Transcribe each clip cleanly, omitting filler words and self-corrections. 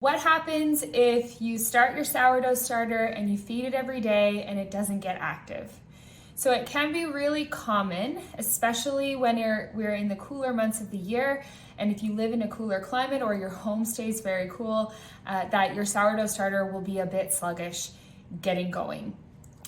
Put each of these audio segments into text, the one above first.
What happens if you start your sourdough starter and you feed it every day and it doesn't get active? So it can be really common, especially when we're in the cooler months of the year, and if you live in a cooler climate or your home stays very cool, that your sourdough starter will be a bit sluggish getting going.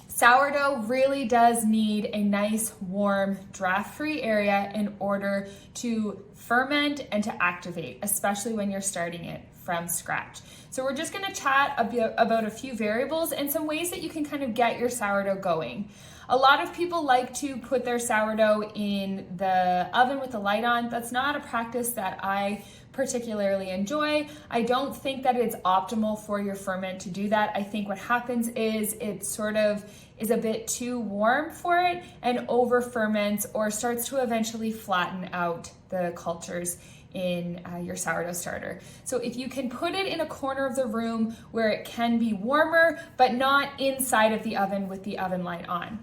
Sourdough really does need a nice, warm, draft-free area in order to ferment and to activate, especially when you're starting it from scratch. So we're just gonna chat about a few variables and some ways that you can kind of get your sourdough going. A lot of people like to put their sourdough in the oven with the light on. That's not a practice that I particularly enjoy. I don't think that it's optimal for your ferment to do that. I think what happens is it sort of is a bit too warm for it and over ferments or starts to eventually flatten out the cultures in your sourdough starter. So if you can put it in a corner of the room where it can be warmer, but not inside of the oven with the oven light on.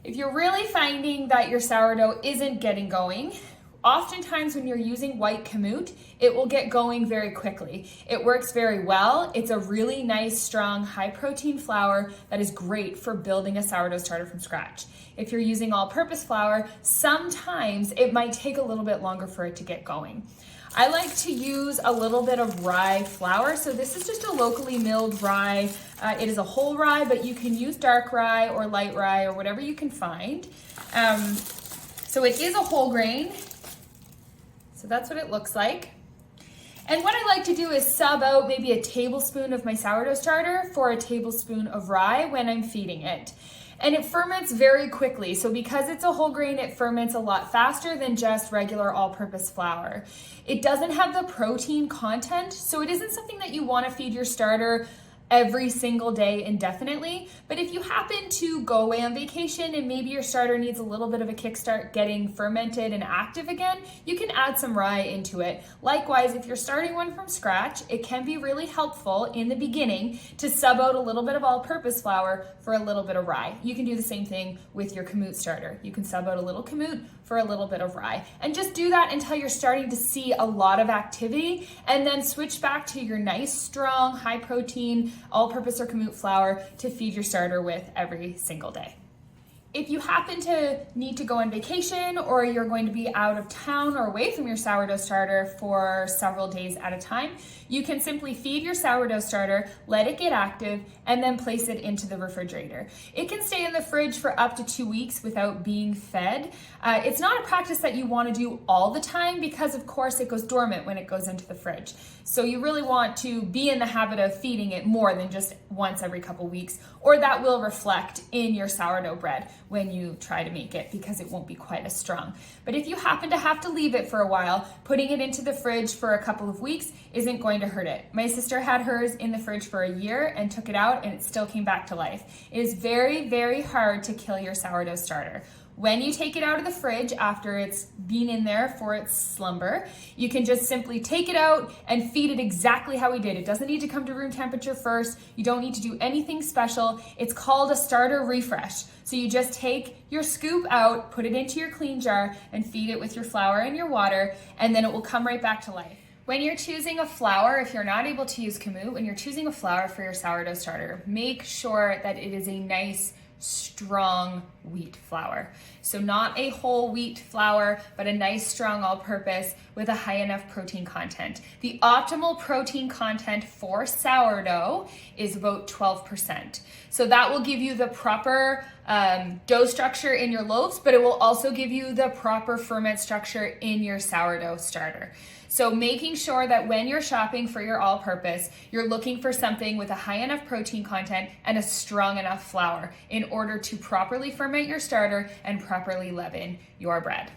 If you're really finding that your sourdough isn't getting going, oftentimes when you're using white Kamut, it will get going very quickly. It works very well. It's a really nice, strong, high protein flour that is great for building a sourdough starter from scratch. If you're using all-purpose flour, sometimes it might take a little bit longer for it to get going. I like to use a little bit of rye flour. So this is just a locally milled rye. It is a whole rye, but you can use dark rye or light rye or whatever you can find. So it is a whole grain. So that's what it looks like. And what I like to do is sub out maybe a tablespoon of my sourdough starter for a tablespoon of rye when I'm feeding it. And it ferments very quickly. So because it's a whole grain, it ferments a lot faster than just regular all-purpose flour. It doesn't have the protein content, so it isn't something that you want to feed your starter every single day indefinitely. But if you happen to go away on vacation and maybe your starter needs a little bit of a kickstart getting fermented and active again, you can add some rye into it. Likewise, if you're starting one from scratch, it can be really helpful in the beginning to sub out a little bit of all-purpose flour for a little bit of rye. You can do the same thing with your Kamut starter. You can sub out a little Kamut for a little bit of rye. And just do that until you're starting to see a lot of activity, and then switch back to your nice, strong, high protein, all-purpose or Kamut flour to feed your starter with every single day. If you happen to need to go on vacation or you're going to be out of town or away from your sourdough starter for several days at a time, you can simply feed your sourdough starter, let it get active, and then place it into the refrigerator. It can stay in the fridge for up to 2 weeks without being fed. It's not a practice that you want to do all the time because, of course, it goes dormant when it goes into the fridge. So you really want to be in the habit of feeding it more than just once every couple weeks, or that will reflect in your sourdough bread when you try to make it because it won't be quite as strong. But if you happen to have to leave it for a while, putting it into the fridge for a couple of weeks isn't going to hurt it. My sister had hers in the fridge for a year and took it out and it still came back to life. It is very, very hard to kill your sourdough starter. When you take it out of the fridge after it's been in there for its slumber, you can just simply take it out and feed it exactly how we did. It doesn't need to come to room temperature first. You don't need to do anything special. It's called a starter refresh. So you just take your scoop out, put it into your clean jar, and feed it with your flour and your water, and then it will come right back to life. When you're choosing a flour, if you're not able to use Kamut, when you're choosing a flour for your sourdough starter, make sure that it is a nice, strong wheat flour. So not a whole wheat flour, but a nice strong all-purpose with a high enough protein content. The optimal protein content for sourdough is about 12%. So that will give you the proper dough structure in your loaves, but it will also give you the proper ferment structure in your sourdough starter. So making sure that when you're shopping for your all-purpose, you're looking for something with a high enough protein content and a strong enough flour in order to properly ferment your starter and properly leaven your bread.